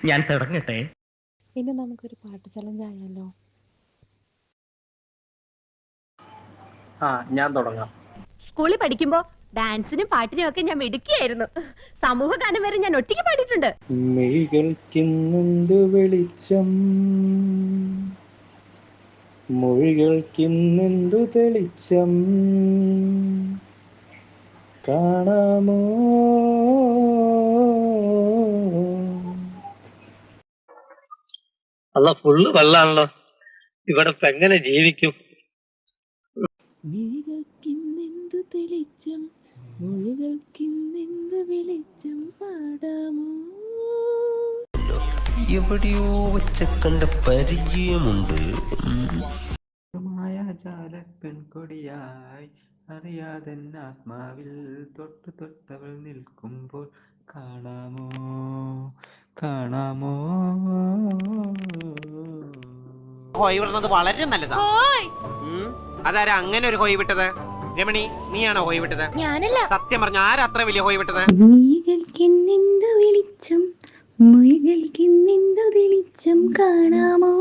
ഞാൻ തുടങ്ങട്ടെ. ഇനി നമുക്കൊരു പാട്ട് ചലഞ്ച് ആയാലോ? ഞാൻ തുടങ്ങാം. സ്കൂളിൽ പഠിക്കുമ്പോ ഡാൻസിനും പാട്ടിനും ഒക്കെ ഞാൻ മിടുക്കിയായിരുന്നു. സമൂഹ ഗാനം വരെ ഞാൻ ഒറ്റയ്ക്ക് പാടിയിട്ടുണ്ട്. മിഴികൾക്കിന്നെന്തു വെളിച്ചം, മൊഴികൾക്കിന്നെന്തു തെളിച്ചം, കാണാമോ അല്ല, ഫുള്ള് വെള്ളാണല്ലോ. ഇവിടെ ഇപ്പൊ എങ്ങനെ ജീവിക്കും? മിഴികൾക്കിന്നെന്തു തെളിച്ചം, മൊഴികൾക്കിന്നെന്തു വെളിച്ചം, പാടാമോ? എവിടെയോ വെച്ച് കണ്ട പരിചയമുണ്ട്. ജാല പെൺകൊടിയായി അറിയാതെ ആത്മാവിൽ തൊട്ടു തൊട്ടവൾ നിൽക്കുമ്പോൾ കാണാമോ കാണാമോ. ഹോയ് വിടുന്നത് വളരെ നല്ലതാ. അതാരാ അങ്ങനെ ഒരു ഹോയ് വിട്ടത്? രമണി, നീയാണോ ഹോയ് വിട്ടത്? ഞാനല്ല. സത്യം പറഞ്ഞ ആരാ അത്ര വലിയ ഹോയ് വിട്ടത്? മിഴികൾക്കിന്നെന്തു വെളിച്ചം, മൊഴികൾക്കിന്നെന്തു തെളിച്ചം, കാണാമോ?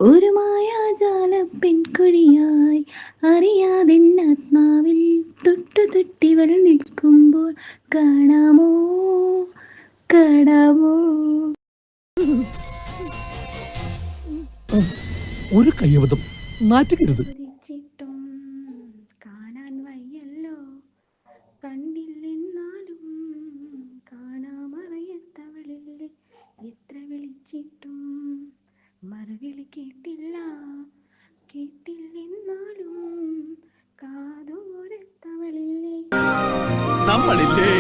ഒരു മായാജാല പെൺകൊടിയായി അറിയാതെ ആത്മാവിൽ തൊട്ടു തൊട്ടിവൾ നിൽക്കുമ്പോൾ കാണാമോ കാണാമോ. ഒരു കയ്യബദ്ധം നാറ്റുകരുത്. ചിട്ടും കാണാൻ വയ്യല്ലോ, കണ്ടില്ലെന്നാലും കാണാമറയത്തവളില്ലേ, എത്ര വിളിച്ചിട്ടും മറുവിളി കേട്ടില്ല, കേട്ടില്ലെന്നാലും കാതോരത്തവളില്ലേ. നമ്മളില്ലേ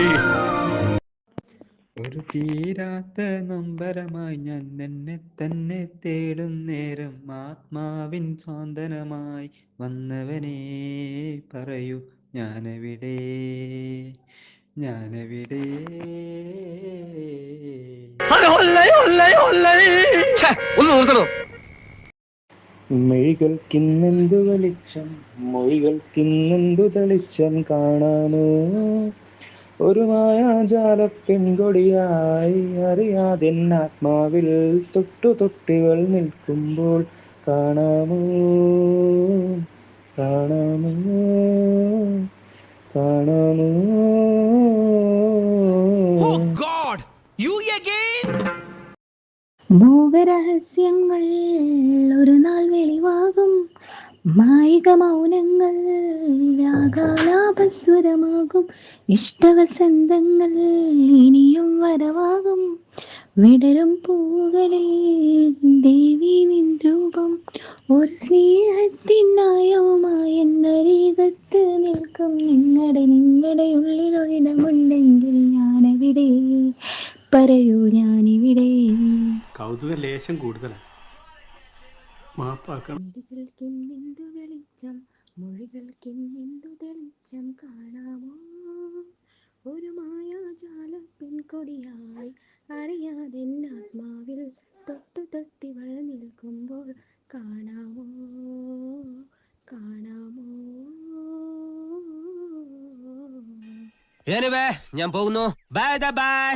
ഒരു തീരാത്ത നൊമ്പരമായി ഞാൻ എന്നെ തന്നെ തേടും നേരം, ആത്മാവിൻ സ്വാന്തനമായി വന്നവനെ പറയൂ ഞാനെവിടെ ഞാനെവിടെ. മെഴികൾക്കിന്നെന്തു വെളിച്ചം, മൊഴികൾക്കിന്നെന്തു തെളിച്ചം, കാണാമോ? ഒരു മായാജാല പെൺകൊടിയായി അറിയാതെ ആത്മാവിൽ തൊട്ടു തൊട്ടിവൾ നിൽക്കുമ്പോൾ കാണാമോ കാണാമോ കാണാമോ. മോഹരഹസ്യങ്ങൾ ഒരു നാൾ വെളിവാകും, മായിക മൗനങ്ങൾ രാഗാലാപസ്വരമാകും, ഇഷ്ടവസന്തങ്ങൾ ഇനിയും വരവാകും, വിടരും പൂകളിൽ ദേവി നിൻ രൂപം, ഒരു സ്നേഹത്തിനായവുമായി എന്നരീകത്ത് നിൽക്കും, നിങ്ങളുടെ ഉള്ളിലൊരിടമുണ്ടെങ്കിൽ ഞാനെവിടെ പറയൂ ഞാനിവിടെ. കൗതുക ലേശം കൂടുതലാണ്. മാപ്പാക്കണം. മിഴികൾക്കിന്നെന്തു വെളിച്ചം, മൊഴികൾക്കിന്നെന്തു തെളിച്ചം, കാണാമോ? ഒരു മായാജാല പെൺകൊടിയായി അറിയാതെ ആത്മാവിൽ തൊട്ടു തൊട്ടിവൾ നിൽക്കുമ്പോൾ കാണാമോ കാണാമോ. ഞാൻ പോകുന്നു. Bye bye.